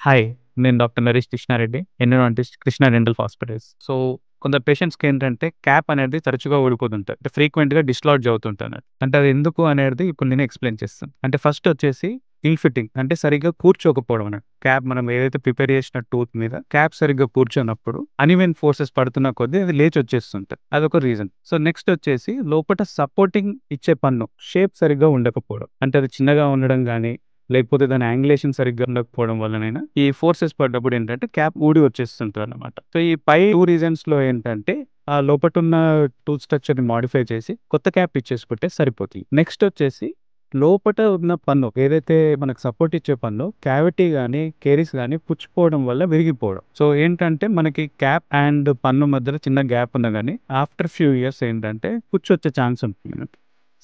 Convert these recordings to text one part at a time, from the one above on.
Hi. నేను doctor Naresh Krishnareddy. Endodontist Krishna dental hospitals. So, కొందరు పేషెంట్స్‌కేంటంటే క్యాప్ అనేది తరచుగా ఊడిపోతుంటది. అంటే ఫ్రీక్వెంట్‌గా డిస్‌లాడ్జ్ అవుతుంటది. అంటే అది ఎందుకు అనేది ఇప్పుడు నేను ఎక్స్‌ప్లెయిన్ చేస్తాను. అంటే ఫస్ట్ వచ్చేసి ఇల్ ఫిట్టింగ్ అంటే సరిగ్గా కూర్చోకపోవడం అన్నట్టు. క్యాప్ మనం ఏదైతే ప్రిపేర్ చేసిన టూత్ మీద క్యాప్ సరిగ్గా కూర్చోనప్పుడు అన్‌ఈవెన్ ఫోర్సెస్ పడుతున్న కొద్దీ అది లేచి వచ్చేస్తుంటది. అదొక రీజన్. సో, నెక్స్ట్ వచ్చేసి లోపట సపోర్టింగ్ ఇచ్చే పన్ను షేప్ సరిగ్గా ఉండకపోవడం. అంటే అది చిన్నగా ఉండడం గాని లేకపోతే దాని యాంగులేషన్ సరిగ్గా ఉండకపోవడం వల్లనైనా ఈ ఫోర్సెస్ పడ్డప్పుడు ఏంటంటే క్యాప్ ఊడి వచ్చేస్తుంటదనమాట. సో, ఈ పై 2 రీజన్స్‌లో ఏంటంటే ఆ లోపటున్న టూత్ స్ట్రక్చర్‌ని మోడిఫై చేసి కొత్త క్యాప్ ఇచ్చేసుకుంటే సరిపోతుంది. నెక్స్ట్ వచ్చేసి లోపట ఉన్న పన్ను ఏదైతే మనకు సపోర్ట్ ఇచ్చే పన్ను క్యావిటీ గాని, కేరీస్ గాని పుచ్చిపోవడం వల్ల విరిగిపోవడం. సో, ఏంటంటే మనకి క్యాప్ అండ్ పన్ను మధ్యలో చిన్న గ్యాప్ ఉన్నా గాని ఆఫ్టర్ ఫ్యూ ఇయర్స్ ఏంటంటే పుచ్చొచ్చే ఛాన్స్ ఉంటుంది.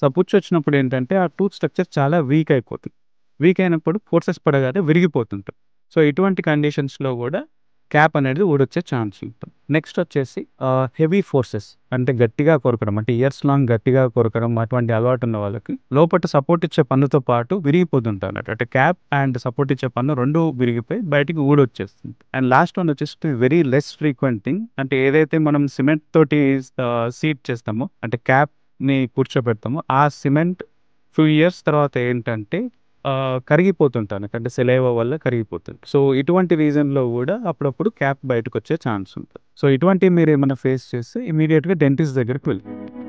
సో, పుచ్చొచ్చినప్పుడు ఏంటంటే ఆ టూత్ స్ట్రక్చర్ చాలా వీక్ అయిపోతుంది. వీక్ అయినప్పుడు ఫోర్సెస్ పడగానే విరిగిపోతుంటది. సో, ఇటువంటి కండిషన్స్‌లో గూడా క్యాప్ అనేది ఊడొచ్చే ఛాన్స్ ఉంటుంది. నెక్స్ట్ వచ్చేసి హెవీ ఫోర్సెస్ అంటే గట్టిగా కొరకడం. అంటే ఇయర్స్ లాంగ్ గట్టిగా కొరకడం అటువంటి అలవాటు ఉన్న వాళ్ళకి లోపట సపోర్ట్ ఇచ్చే పన్నుతో పాటు విరిగిపోతుంటదన్నట్టు. అంటే క్యాప్ అండ్ సపోర్ట్ ఇచ్చే పన్ను 2 విరిగిపోయి బయటికి ఊడొచ్చేస్తుంది. అండ్ లాస్ట్ వన్ వచ్చేసి వెరీ లెస్ ఫ్రీక్వెంట్ థింగ్. అంటే ఏదైతే మనం సిమెంట్ తోటి సీట్ చేస్తామో అంటే క్యాప్‌ని కూర్చోబెడతామో ఆ సిమెంట్ ఫ్యూ ఇయర్స్ తర్వాత ఏంటంటే కరిగిపోతుంటాను. అంటే సెలైవా వల్ల కరిగిపోతుంది. సో, ఇటువంటి రీజన్‌లో గూడా అప్పుడప్పుడు క్యాప్ బయటకొచ్చే ఛాన్స్ ఉంటది. సో, ఇటువంటివి మీరేమన్నా ఫేస్ చేస్తే ఇమ్మీడియేట్‌గా డెంటిస్ట్ దగ్గరికి వెళ్ళండి.